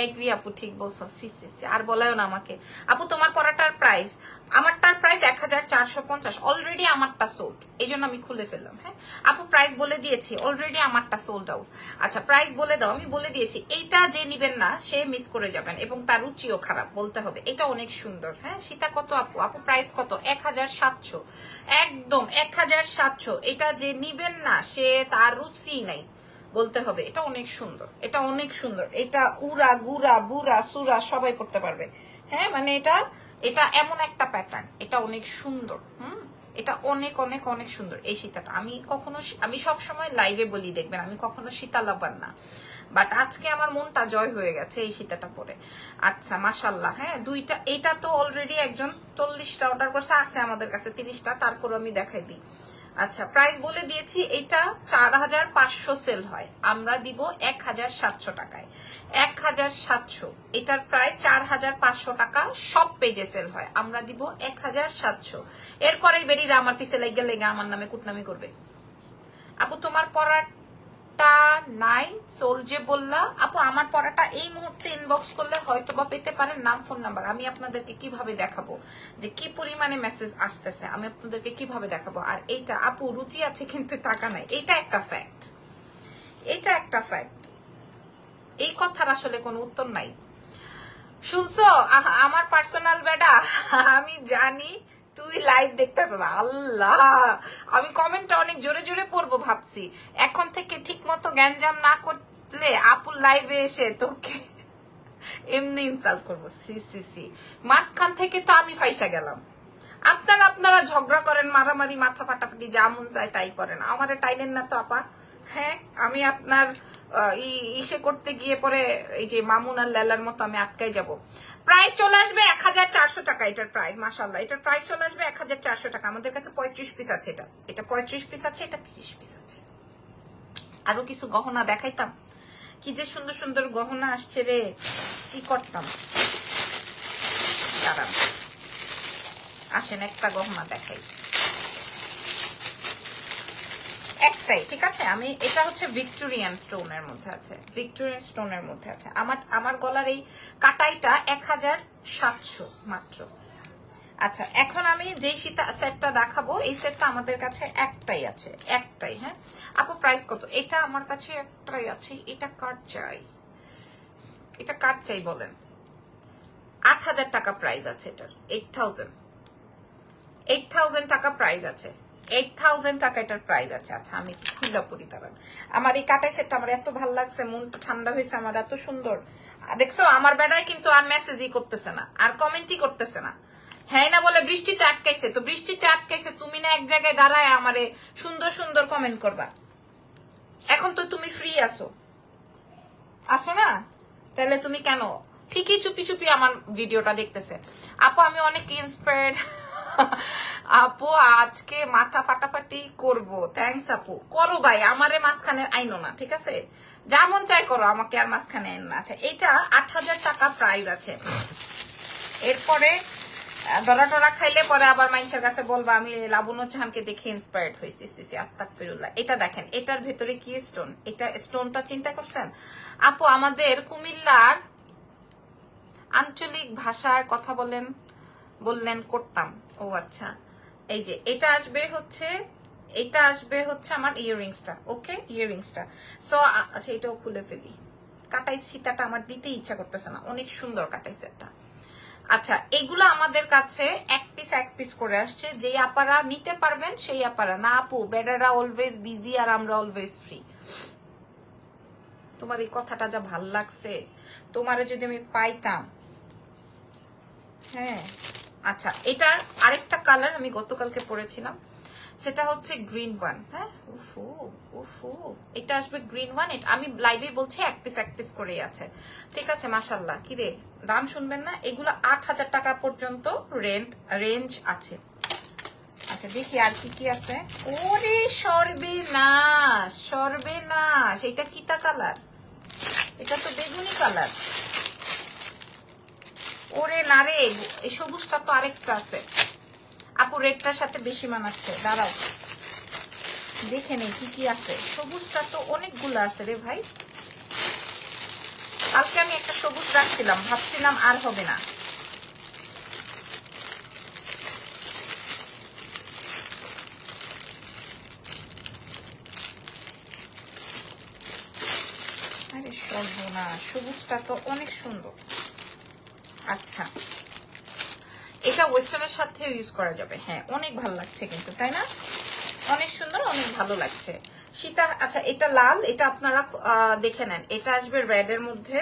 এগ্রি আপু, ঠিক বলছো। সি সি সি, আর বলাও না আমাকে। আপু তোমার পরাটার প্রাইস? আমারটার প্রাইস 1450। অলরেডি আমারটা সোল্ড, এই জন্য আমি খুলে ফেললাম। হ্যাঁ আপু, প্রাইস বলে দিয়েছি, অলরেডি আমারটা সোল্ড আউট। আচ্ছা প্রাইস বলে দাও, আমি বলে দিয়েছি। এইটা যে নিবেন না সে মিস করে যাবেন, এবং তার রুচিও খারাপ বলতে হবে। এটা অনেক সুন্দর। হ্যাঁ সীতা কত আপু? আপু প্রাইস কত? 1700, একদম 1700। এটা যে নিবেন না সে তার রুচি নাই বলতে হবে। এটা অনেক সুন্দর, এটা অনেক সুন্দর। এটা উড়া গুড়া বুড়া সুরা সবাই পড়তে পারবে। হ্যাঁ এটা এমন একটা প্যাটার্ন, এটা অনেক সুন্দর। এটা অনেক অনেক অনেক সুন্দর। এই সীতাটা আমি সব সময় লাইভে বলি, দেখবেন আমি কখনো সীতা লাভার না, বাট আজকে আমার মনটা জয় হয়ে গেছে এই সীতাটা পরে। আচ্ছা মাশাল্লাহ। হ্যাঁ দুইটা, এটা তো অলরেডি একজন 40টা অর্ডার করছে, আছে আমাদের কাছে 30টা, তারপর আমি দেখাই দিই। আচ্ছা প্রাইস বলে দিয়েছি, এটা 4500 সেল হয়, আমরা দিব 1700 টাকায়। 1700, এটার প্রাইস 4500 টাকা, সব পেজে সেল হয়, আমরা দিব 1700। এরপরেই বেরিয়ে আমার পিছে লেগে আমার নামে কুটনামি করবে। আপু তোমার পরার পরাটা নাই সোল যে বললা আপু, আমার পরাটা এই মুহূর্তে ইনবক্স করলে হয়তো বা পেতে পারেন নাম ফোন নাম্বার। আমি আপনাদেরকে কিভাবে দেখাবো যে কি পরিমাণে মেসেজ আসতেছে, আমি আপনাদেরকে কিভাবে দেখাবো। আর এইটা আপু রুচি আছে কিন্তু টাকা নাই, এটা একটা ফ্যাক্ট, এটা একটা ফ্যাক্ট। এই কথার আসলে কোনো উত্তর নাই। শুনছো আমার পার্সোনাল বেডা, আমি জানি তুই লাইভ দেখতেছ। আল্লাহ, আমি কমেন্টটা অনেক জোরে জোরে পড়বো ভাবছি। এখন থেকে ঠিক মতো গ্যাঞ্জাম না করলে আপুর লাইভে এসে তোকে এমনি ইনসাল্ট করবো। সি সি সি, মাঝখান থেকে তো আমি ফাইসা গেলাম। আপনারা ঝগড়া করেন, মারামারি, মাথা ফাটাফাটি, যা মন চায় তাই করেন, আমারে টাইনেন না তো আপা। হ্যাঁ, আমি আপনার ইসে করতে গিয়ে পরে এই যে মামুন আর লেলার মতো আমি আটকাই যাব। প্রাইস চলে আসবে 1400 টাকা এটার প্রাইস। মাশাআল্লাহ, এটার প্রাইস চলে আসবে 1400 টাকা। আমাদের কাছে 35 পিস আছে, এটা 35 পিস আছে, এটা 30 পিস আছে। আরো কিছু গহনা দেখাইতাম, কি যে সুন্দর সুন্দর গহনা আসছে রে, কি করতাম। দাঁড়ান, আসেন একটা গহনা দেখাই, একটাই, ঠিক আছে। আমি এটা হচ্ছে ভিক্টোরিয়ান স্টোনের মধ্যে আছে, ভিক্টোরিয়ান স্টোনের মধ্যে আছে। আমার গলার এই কাটাইটা 1700 মাত্র। আচ্ছা, এখন আমি যে সেটটা দেখাবো, এই সেটটা আমাদের কাছে একটাই আছে, একটাই। হ্যাঁ আপু, প্রাইস কত? এটা আমার কাছে একটাই আছে। এটা কার চাই, এটা কার চাই বলেন? 8000 টাকা প্রাইস আছে এটার। 8000 টাকা প্রাইস আছে, 8000 টাকা এটার প্রাইস আছে। আচ্ছা, আমি খুলে পড়ি, দাঁড়ান। আমার এই কাটাই সেটটা আমার এত ভালো লাগছে, মনটা ঠান্ডা হয়েছে আমার, এত সুন্দর। দেখছো আমার বেড়ায় কিন্তু আর মেসেজই করতেছে না, আর কমেন্টই করতেছে না। হ্যাঁ না বলে বৃষ্টিতে আটকাইছে, তো বৃষ্টিতে আটকাইছে, তুমি না এক জায়গায় দাঁড়ায় আমারে সুন্দর সুন্দর কমেন্ট করবা। এখন তো তুমি ফ্রি আসো, আসো না? তাহলে তুমি কেন ঠিকই চুপি চুপি আমার ভিডিওটা দেখতেছে? আপু আমি অনেক ইন্সপায়ার্ড। আপু আজকে মাথা ফাটাফাটি করব। থ্যাঙ্কস আপু, করো ভাই, আমারে মাঝখানে আইনো না, ঠিক আছে? যা মন চাই করো, আমাকে আর মাঝখানে আইনো না। আচ্ছা, এটা 8000 টাকা প্রাইস আছে। এরপরে ধরা টরা খাইলে পরে আবার মানুষের কাছে বলবা আমি লাবণ্য চাহানকে দেখে ইন্সপায়ার্ড হয়েছি। আস্তাগফিরুল্লাহ। এটা দেখেন, এটার ভেতরে কি স্টোন, এটা স্টোনটা চিন্তা করছেন? আপু আমাদের কুমিল্লার আঞ্চলিক ভাষার কথা বললেন করতাম। ও আচ্ছা, এই যে এটা আসবে হচ্ছে, এটা আসবে হচ্ছে আমার ইয়াররিংসটা। ওকে, ইয়াররিংসটা। সো আচ্ছা, এটাও খুলে ফেলি। কাটাই সীতাটা আমার দিতে ইচ্ছা করতেছে না, অনেক সুন্দর কাটাই সেটটা। আচ্ছা, এগুলো আমাদের কাছে এক পিস করে আসছে। যেই আপারা নিতে পারবেন সেই আপারা। না আপু, বেডারা অলওয়েজ বিজি আর আমরা অলওয়েজ ফ্রি। তোমার এই কথাটা যা ভাল লাগছে, তোমারে যদি আমি পাইতাম। হ্যাঁ, আচ্ছা, এটার আরেকটা কালার আমি গতকালকে পরেছিলাম, সেটা হচ্ছে গ্রিন ওয়ান। হ্যাঁ, উফু উফু, এটা আসবে গ্রিন ওয়ান। এটা আমি লাইভে বলছি এক পিস করেই আছে, ঠিক আছে? মাশাল্লাহ। কি রে, দাম শুনবেন না? এগুলো 8000 টাকা পর্যন্ত রেঞ্জ আছে। আচ্ছা, দেখি আর কি কি আছে। ওরে সর্বেনাশ, সর্বেনাশ, এটা কিতা কালার? এটা তো বেগুনি কালার। ওরে না রে, এই সবুজটা তো আরেকটা আছে। আপু রেডটার সাথে বেশি মানাচ্ছে, দাঁড়াও দেখে নেই কি কি আছে। সবুজটা তো অনেকগুলো আছে রে ভাই। কালকে আমি একটা সবুজ রাখছিলাম, ভাবছিলাম আর হবে না। আরে সর্বনাশ, সবুজটা তো অনেক সুন্দর। আচ্ছা, এটা ওয়েস্টার্নের সাথে ইউজ করা যাবে। হ্যাঁ, অনেক ভালো লাগছে কিন্তু, তাই না? অনেক সুন্দর, অনেক ভালো লাগছে। সীতা, আচ্ছা এটা লাল, এটা আপনারা দেখে নেন। এটা আসবে রেড এর মধ্যে,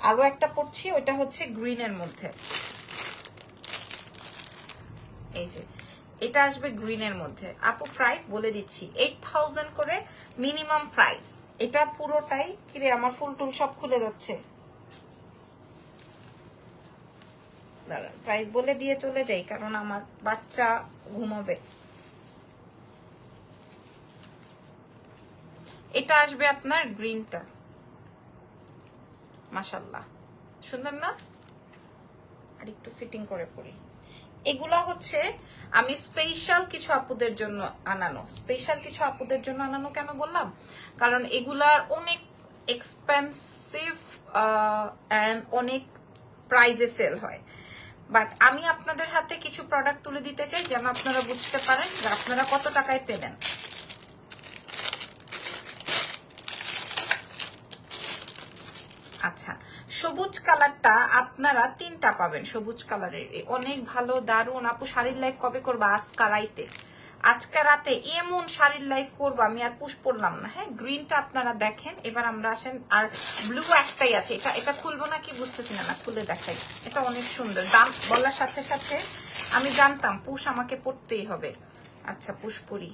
আরো একটা পড়ছি, ওটা হচ্ছে গ্রিন এর মধ্যে। এই যে এটা আসবে গ্রিন এর মধ্যে। আপু প্রাইস বলে দিচ্ছি, 8000 করে মিনিমাম প্রাইস। এটা পুরোটাই। কিরে, আমার ফুল টুল সব খুলে যাচ্ছে। প্রাইস বলে দিয়ে চলে যাই, কারণ আমার বাচ্চা ঘুমাবে। এটা আসবে আপনার গ্রিনটা। মাশাল্লাহ, সুন্দর না? আর একটু ফিটিং করে পরি। এগুলা হচ্ছে আমি স্পেশাল কিছু আপুদের জন্য আনানো কেন বললাম, কারণ এগুলার অনেক এক্সপেন্সিভ অ্যান্ড অনেক প্রাইজে সেল হয়। বাট আমি আপনাদের হাতে কিছু প্রোডাক্ট তুলে দিতে চাই যেন আপনারা বুঝতে পারেন যে আপনারা কত টাকায় পেলেন। আচ্ছা, সবুজ কালারটা আপনারা 3টা পাবেন। সবুজ কালারের অনেক ভালো, দারুণ। আপু শাড়ির লাইফ কবে করবা? আজকে রাতে এমন শাড়ির লাইফ করবো, আমি আর পুশ পড়লাম না। হ্যাঁ, গ্রিনটা আপনারা দেখেন। এবার আমরা আসেন, আর ব্লু একটাই আছে, এটা খুলবো না কি বুঝতেছি না, খুলে দেখাই। এটা অনেক সুন্দর। দাম বলার সাথে সাথে আমি জানতাম পুশ আমাকে পড়তেই হবে। আচ্ছা, পুশ পরি।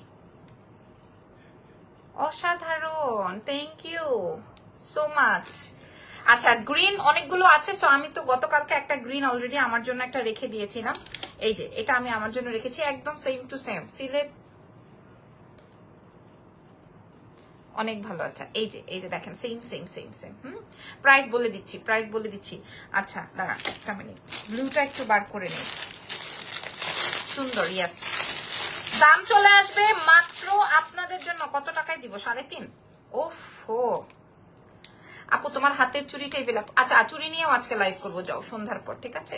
অসাধারণ, থ্যাংক ইউ সো মাচ। আচ্ছা, গ্রিন অনেকগুলো আছে। সো আমি তো গতকালকে একটা গ্রিন অলরেডি আমার জন্য একটা রেখে দিয়েছিলাম। এই যে এটা আমি আমার জন্য রেখেছি, একদম সেম টু সেম সিলেট, অনেক ভালো। আচ্ছা, এই যে দেখেন, same same same same. Price বলে দিচ্ছি। আচ্ছা দাঁড়া একটা মিনিট, ব্লুটা একটু বার করে নিই। সুন্দর, ইয়েস। দাম চলে আসবে মাত্র আপনাদের জন্য কত টাকায় দিব? 3.5। ওফো আপু, তোমার হাতের চুড়িটাই পেলাম। আচ্ছা, চুড়ি নিয়েও আজকে লাইভ করবো, যাও সন্ধ্যার পর, ঠিক আছে?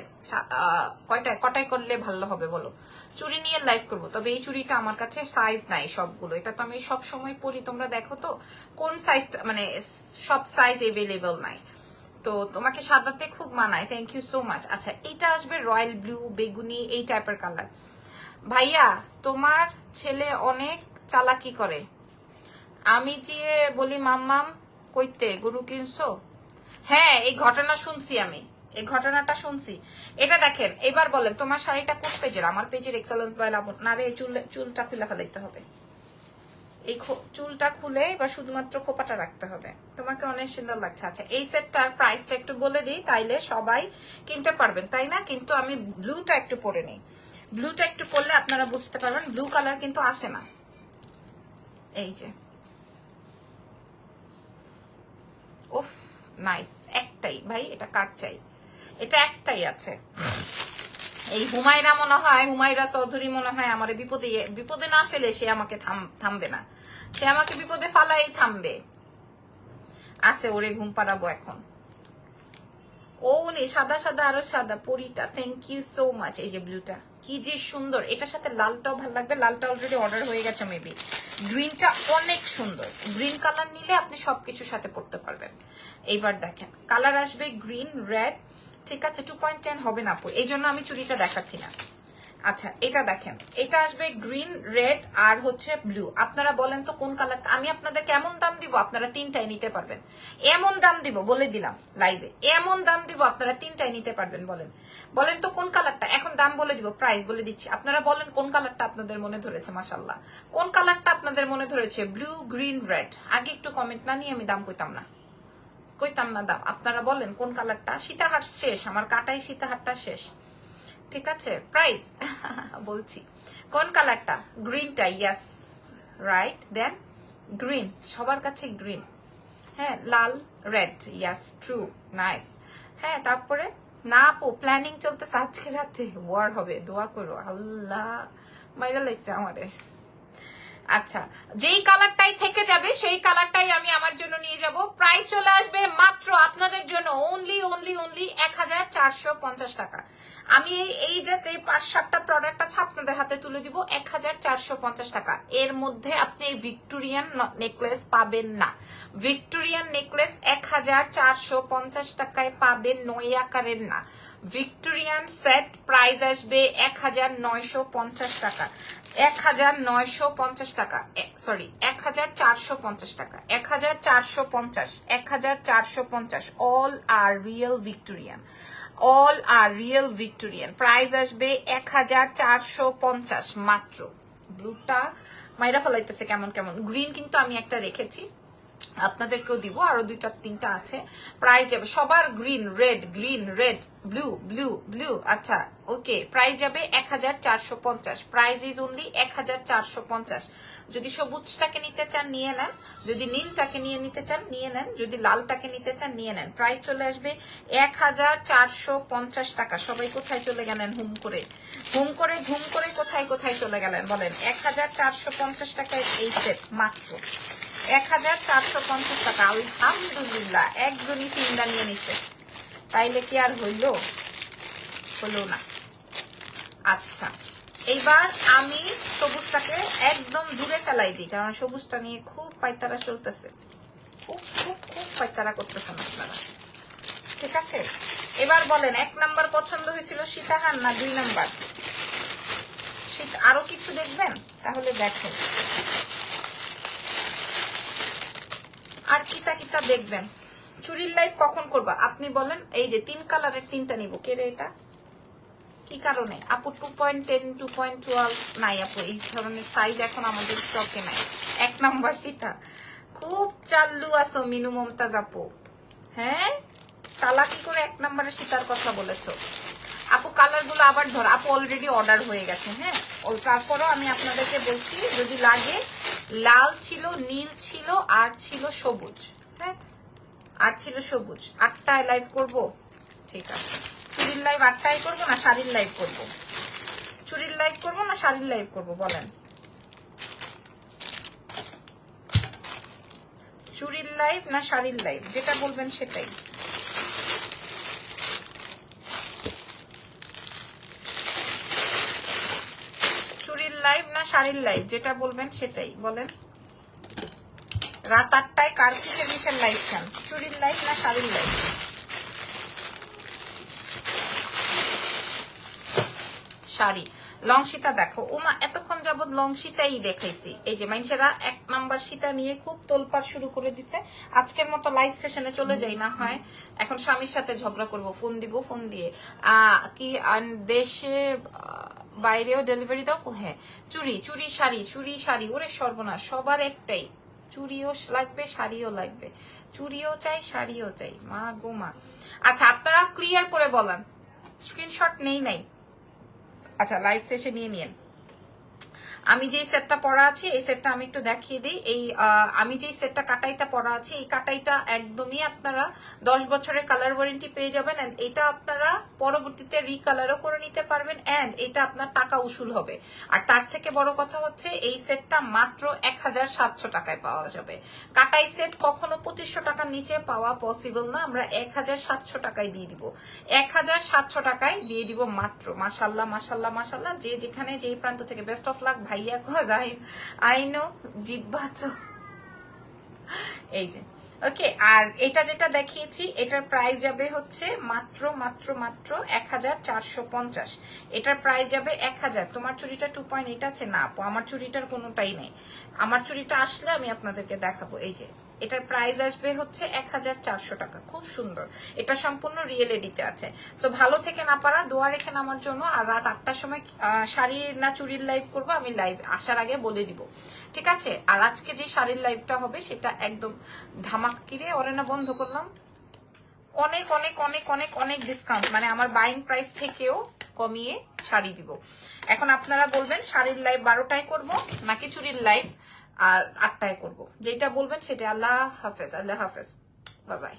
কটায় করলে ভালো হবে বলো? চুড়ি নিয়ে লাইভ করবো। তবে এই চুড়িটা আমার কাছে সাইজ নাই সবগুলো, এটা তো আমি সব সময় পরি। তোমরা দেখো তো কোন সাইজটা, মানে সব সাইজ এভেলেবল নাই। তো তোমাকে সাদাতে খুব মানায়, থ্যাংক ইউ সো মাচ। আচ্ছা, এটা আসবে রয়্যাল ব্লু, বেগুনি, এই টাইপের কালার। ভাইয়া, তোমার ছেলে অনেক চালাকি করে। আমি যে বলি মাম্মাম কইতে গরু কিনছো। হ্যাঁ, এই ঘটনাটা শুনছি। এটা দেখেন, এবার বলেন তোমার শাড়িটা কোন পেজের? আমার পেজের এক্সেলেন্স বাই লাভ না রে। চুলটা খুলে ফেলাইতে হবে, এই চুলটা খুলে এবার শুধুমাত্র খোপাটা রাখতে হবে। তোমাকে অনেক সুন্দর লাগছে। আচ্ছা, এই সেটটার প্রাইসটা একটু বলে দিই, তাইলে সবাই কিনতে পারবেন, তাই না? কিন্তু আমি ব্লুটা একটু পরে নিই। ব্লুটা একটু পরলে আপনারা বুঝতে পারবেন। ব্লু কালার কিন্তু আসে না। এই যে, উফ নাইস। একটাই ভাই, এটা কাট চাই, এটা একটাই আছে। এই হুমায়রা চৌধুরী মনে হয় আমার বিপদে না ফেলে সে আমাকে থামবে না। সে আমাকে বিপদে ফালাই থামবে। আছে, ওরে ঘুম পাড়াবো এখন। ও সাদা সাদা, আরো সাদা পরিটা, থ্যাংক ইউ সো মাচ। এই যে ব্লুটা কি যে সুন্দর, এটার সাথে লালটাও ভালো লাগবে। লালটা অলরেডি অর্ডার হয়ে গেছে মেবি। গ্রিনটা অনেক সুন্দর। গ্রিন কালার নিলে আপনি সবকিছুর সাথে পড়তে পারবেন। এইবার দেখেন, কালার আসবে গ্রিন, রেড, ঠিক আছে? 2.10 হবে না আপু, এই জন্য আমি চুড়িটা দেখাচ্ছি না। আচ্ছা, এটা দেখেন, এটা আসবে গ্রিন, রেড আর হচ্ছে ব্লু। আপনারা বলেন তো কোন কালারটা? আমি আপনাদের কেমন দাম দিব? আপনারা 3টাই নিতে পারবেন। এমন দাম দিব, বলে দিলাম লাইভে, এমন দাম দিব আপনারা 3টাই নিতে পারবেন। বলেন তো কোন কালারটা? এখন দাম বলে দিব, প্রাইস বলে দিচ্ছি। আপনারা বলেন কোন কালারটা আপনাদের মনে ধরেছে। মাশাআল্লাহ, কোন কালারটা আপনাদের মনে ধরেছে? Blue, green, red. আগে একটু কমেন্ট না নিয়ে আমি দাম কইতাম না দাম। আপনারা বলেন কোন কালারটা? সীতাহার শেষ, আমার কাটাই সীতাহারটা শেষ, ঠিক আছে? প্রাইস বলছি, কোন কালারটা? গ্রিনটা, ইয়াস রাইট। দেন গ্রিন, সবার কাছে গ্রিন। হ্যাঁ, লাল, রেড, ইয়াস ট্রু, নাইস। হ্যাঁ, তারপরে না আপু, প্ল্যানিং চলতেছে আজকে রাতে ওয়ার হবে, দোয়া করো। আল্লাহ মাইরা লাইছে আমারে। আচ্ছা, যেই কালারটাই থেকে যাবে সেই কালারটাই আমি আমার জন্য নিয়ে যাব। প্রাইস চলে আসবে মাত্র আপনাদের জন্য অনলি 1450 টাকা। আমি এই জাস্ট এই 5-7টা প্রোডাক্ট আছে আপনাদের হাতে তুলে দিব 1450 টাকা। এর মধ্যে আপনি ভিক্টোরিয়ান নেকলেস পাবেন না। ভিক্টোরিয়ান নেকলেস 1450 টাকায় পাবেন, 9 আকারের না। ভিক্টোরিয়ান সেট প্রাইস আসবে 1950 টাকা। 1950 টাকা, সরি 1450 টাকা, 1450 অল আর রিয়েল ভিক্টোরিয়ান, প্রাইস আসবে 1450 মাত্র। ব্লুটা মাইরা ফেলাইতেছে কেমন। গ্রিন কিন্তু আমি একটা রেখেছি, আপনাদেরকেও দিব, আরো 2-3টা আছে। প্রাইস যাবে সবার গ্রিন রেড ব্লু। আচ্ছা ওকে, প্রাইস যাবে 1450। Price is only 1450। যদি সবুজটাকে নিতে চান নিয়ে নেন, যদি নীলটাকে নিতে চান নিয়ে নেন, যদি লালটাকে নিতে চান নিয়ে নেন। প্রাইস চলে আসবে 1450 টাকা। সবাই কোথায় চলে গেলেন? ধুম করে কোথায় চলে গেলেন বলেন? 1450 টাকায় এই সেট মাত্র 1450 টাকা। আলহামদুলিল্লাহ, একজনই 3টা নিয়ে নিচ্ছে, তাইলে কি আর হলো না। আচ্ছা, এইবার আমি সবুজটাকে একদম দূরে ফেলাই দিই, কারণ সবুজটা নিয়ে খুব পাইতারা চলতেছে, খুব পাইতারা করতেছেন আপনারা। ঠিক আছে, এবার বলেন 1 নাম্বার পছন্দ হয়েছিল সীতাহার না 2 নাম্বার? আরো কিছু দেখবেন? তাহলে দেখেন, আর কিতা দেখবেন। চুরির লাইভ কখন করবা আপনি বলেন? এই যে 3 কালারের 3টা নিব। কে রে এটা? কি কারণে আপু? 2.10 2.12 নাই আপু, এই ধরনের সাইজ এখন আমাদের স্টকে নাই। 1 নাম্বার সীতা, খুব চাল্লু আছো মিনু মমতাজ আপু। হ্যাঁ, চালাকি করে 1 নাম্বারের সীতার কথা বলেছো আপু। কালার গুলো আবার ধর আপু, অলরেডি অর্ডার হয়ে গেছে। হ্যাঁ, তারপরও আমি আপনাদেরকে বলছি, যদি লাগে, লাল ছিল, নীল ছিল, আর ছিল সবুজ। হ্যাঁ, আর ছিল সবুজ। 8টায় লাইভ করব, ঠিক আছে। চুরির লাইভ 8টায় করবো না শাড়ির লাইভ করব? চুরির লাইভ করবো না শাড়ির লাইভ করব বলেন? চুরির লাইভ না শাড়ির লাইভ, যেটা বলবেন সেটাই। চুরির লাইভ না শাড়ির লাইভ, যেটা বলবেন সেটাই বলেন। রাত 8টায় কার কিসের লাইভ চান? চুরির লাইভ না শাড়ির লাইভ? শাড়ি লং সীতা দেখো। ওমা, এতক্ষণ যাবত লং সীতাই দেখাইছি। এই যে মানুষেরা 1 নাম্বার সীতা নিয়ে খুব তোলপাড় শুরু করে দিচ্ছে। আজকের মতো লাইভ সেশনে চলে যাই, না হয় এখন স্বামীর সাথে ঝগড়া করব, ফোন দিব, ফোন দিয়ে কি দেশে বাইরেও ডেলিভারি দাও। হ্যাঁ, চুরি শাড়ি, ওরে সর্বনাশ, সবার একটাই, চুরিও লাগবে শাড়িও লাগবে, চুরিও চাই শাড়িও চাই, মা গো মা। আচ্ছা, আপনারা ক্লিয়ার করে বলেন, স্ক্রিনশট নাই। আচ্ছা, লাইভ শেষে নিয়ে নিন। আমি যেই সেটটা পরা আছি, এই সেটটা আমি একটু দেখিয়ে দিই। এই আমি যেই সেটটা কাটাইটা পরা আছি, এই কাটাইটা একদমই আপনারা 10 বছরের কালার ওয়ারেন্টি পেয়ে যাবেন। এন্ড এটা আপনারা পরবর্তীতে রিকালারও করে নিতে পারবেন, এন্ড এটা আপনার টাকা উসুল হবে। আর তার থেকে বড় কথা হচ্ছে, এই সেটটা মাত্র 1700 টাকায় পাওয়া যাবে। কাটাই সেট কখনো 2500 টাকার নিচে পাওয়া পসিবল না, আমরা 1700 টাকায় দিয়ে দিব। 1700 টাকায় দিয়ে দিব মাত্র। মাশাল্লাহ মাশাল্লাহ মাশাল্লাহ, যে যেখানে যেই প্রান্ত থেকে বেস্ট অফ লাক ভাইয়া। কজ আই নো জিব্বা তো। এই যে ওকে, আর এটা যেটা দেখিয়েছি, এটার প্রাইস যাবে হচ্ছে মাত্র 1450। এটার প্রাইস যাবে 1000। তোমার চুড়িটা 2.8 আছে না আপু? আমার চুড়িটার কোনোটাই নেই। আমার চুড়িটা আসলে আমি আপনাদেরকে দেখাবো। এই যে এটার প্রাইস আসবে হচ্ছে 1400 টাকা। খুব সুন্দর, এটা সম্পূর্ণ রিয়েল এডিতে আছে। সো ভালো থেকে না পারা, দোয়া রেখে নামার জন্য। আর রাত 8টার সময় শাড়ির না চুরির লাইভ করবো, আমি লাইভ আসার আগে বলে দিব, ঠিক আছে? আর আজকে যে শাড়ির লাইভটা হবে সেটা একদম ধামাক। কিরে ওরে না বন্ধ করলাম, অনেক অনেক অনেক অনেক অনেক ডিসকাউন্ট, মানে আমার বাইং প্রাইস থেকেও কমিয়ে শাড়ি দিব। এখন আপনারা বলবেন শাড়ির লাইভ 12টায় করবো নাকি চুরির লাইভ আর 8টায় করবো, যেটা বলবেন সেটা। আল্লাহ হাফেজ, আল্লাহ হাফেজ, বাই বাই।